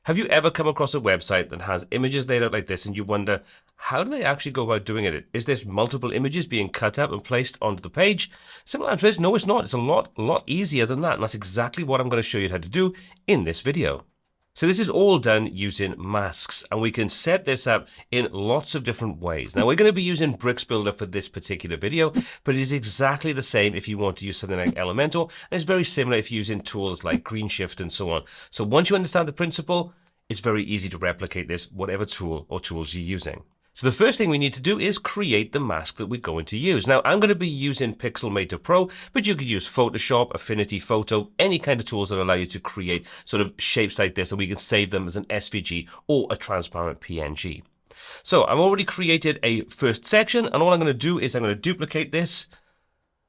Have you ever come across a website that has images laid out like this and you wonder, how do they actually go about doing it? Is this multiple images being cut up and placed onto the page? Simple answer is no, it's not. It's a lot easier than that. And that's exactly what I'm going to show you how to do in this video. So this is all done using masks, and we can set this up in lots of different ways. Now we're going to be using Bricks Builder for this particular video, but it is exactly the same if you want to use something like Elementor, and it's very similar if you're using tools like GreenShift and so on. So once you understand the principle, it's very easy to replicate this, whatever tool or tools you're using. So the first thing we need to do is create the mask that we're going to use. Now, I'm going to be using Pixelmator Pro, but you could use Photoshop, Affinity Photo, any kind of tools that allow you to create sort of shapes like this, and we can save them as an SVG or a transparent PNG. So I've already created a first section, and all I'm going to do is I'm going to duplicate this.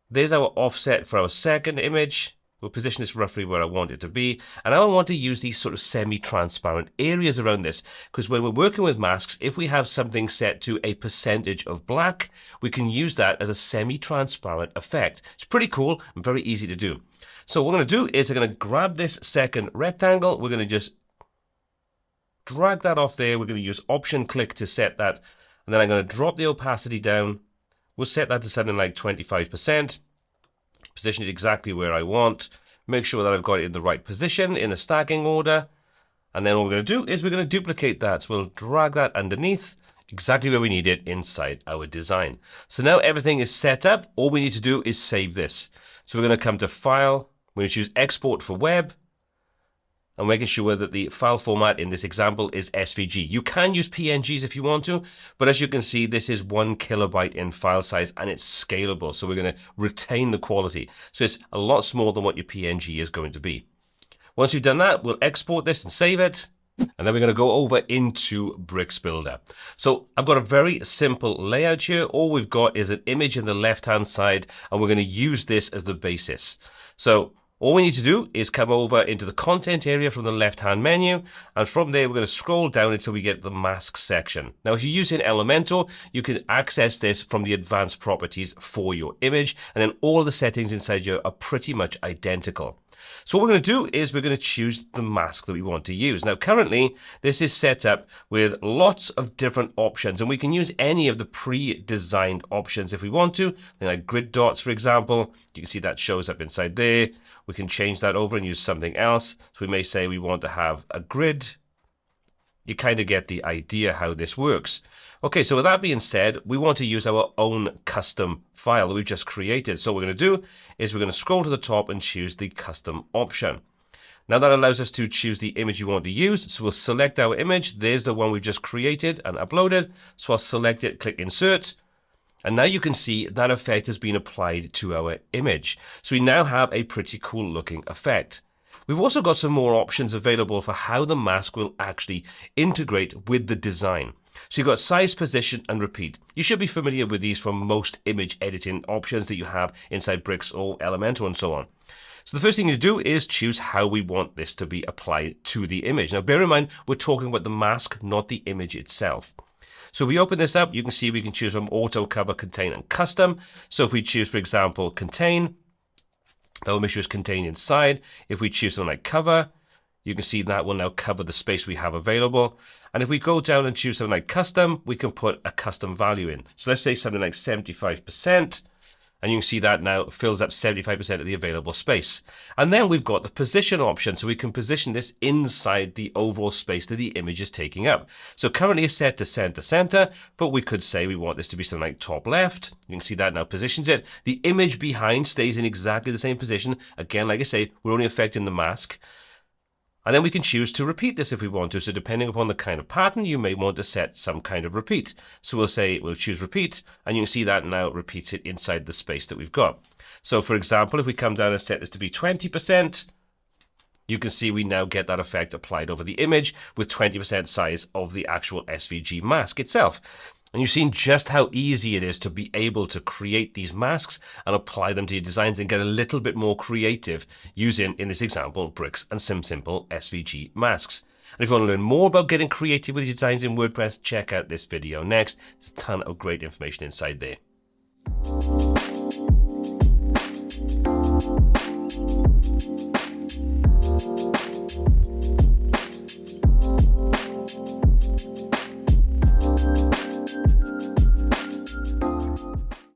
There's our offset for our second image. We'll position this roughly where I want it to be. And I want to use these sort of semi-transparent areas around this, because when we're working with masks, if we have something set to a percentage of black, we can use that as a semi-transparent effect. It's pretty cool and very easy to do. So what we're going to do is I'm going to grab this second rectangle. We're going to just drag that off there. We're going to use Option click to set that. And then I'm going to drop the opacity down. We'll set that to something like 25%. Position it exactly where I want, make sure that I've got it in the right position in the stacking order, and then what we're going to do is we're going to duplicate that. So we'll drag that underneath exactly where we need it inside our design. So now everything is set up. All we need to do is save this. So we're going to come to File, we're going to choose Export for Web, and making sure that the file format in this example is SVG. You can use PNGs if you want to, but as you can see, this is 1 kilobyte in file size and it's scalable. So we're going to retain the quality. So it's a lot smaller than what your PNG is going to be. Once we've done that, we'll export this and save it. And then we're going to go over into Bricks Builder. So I've got a very simple layout here. All we've got is an image in the left-hand side, and we're going to use this as the basis. So all we need to do is come over into the content area from the left-hand menu, and from there we're going to scroll down until we get the mask section. Now if you're using Elementor, you can access this from the advanced properties for your image, and then all the settings inside here are pretty much identical. So what we're going to do is we're going to choose the mask that we want to use. Now currently this is set up with lots of different options, and we can use any of the pre-designed options if we want to. Like grid dots, for example, you can see that shows up inside there. We can change that over and use something else. So we may say we want to have a grid. You kind of get the idea how this works. Okay, so with that being said, we want to use our own custom file that we've just created. So what we're going to do is we're going to scroll to the top and choose the custom option. Now that allows us to choose the image you want to use. So we'll select our image. There's the one we've just created and uploaded. So I'll select it, click Insert. And now you can see that effect has been applied to our image. So we now have a pretty cool looking effect. We've also got some more options available for how the mask will actually integrate with the design. So you've got size, position, and repeat. You should be familiar with these from most image editing options that you have inside Bricks or Elementor and so on. So the first thing you do is choose how we want this to be applied to the image. Now bear in mind, we're talking about the mask, not the image itself. So if we open this up, you can see we can choose from auto, cover, contain, and custom. So if we choose, for example, contain, that will make sure it's contained inside. If we choose something like cover, you can see that will now cover the space we have available. And if we go down and choose something like custom, we can put a custom value in. So let's say something like 75%. And you can see that now fills up 75% of the available space. And then we've got the position option. So we can position this inside the overall space that the image is taking up. So currently it's set to center, but we could say we want this to be something like top left. You can see that now positions it. The image behind stays in exactly the same position. Again, like I say, we're only affecting the mask. And then we can choose to repeat this if we want to. So depending upon the kind of pattern, you may want to set some kind of repeat. So we'll choose repeat, and you can see that now repeats it inside the space that we've got. So for example, if we come down and set this to be 20%, you can see we now get that effect applied over the image with 20% size of the actual SVG mask itself. And you've seen just how easy it is to be able to create these masks and apply them to your designs and get a little bit more creative using, in this example, bricks and some simple SVG masks. And if you want to learn more about getting creative with your designs in WordPress, check out this video next. There's a ton of great information inside there.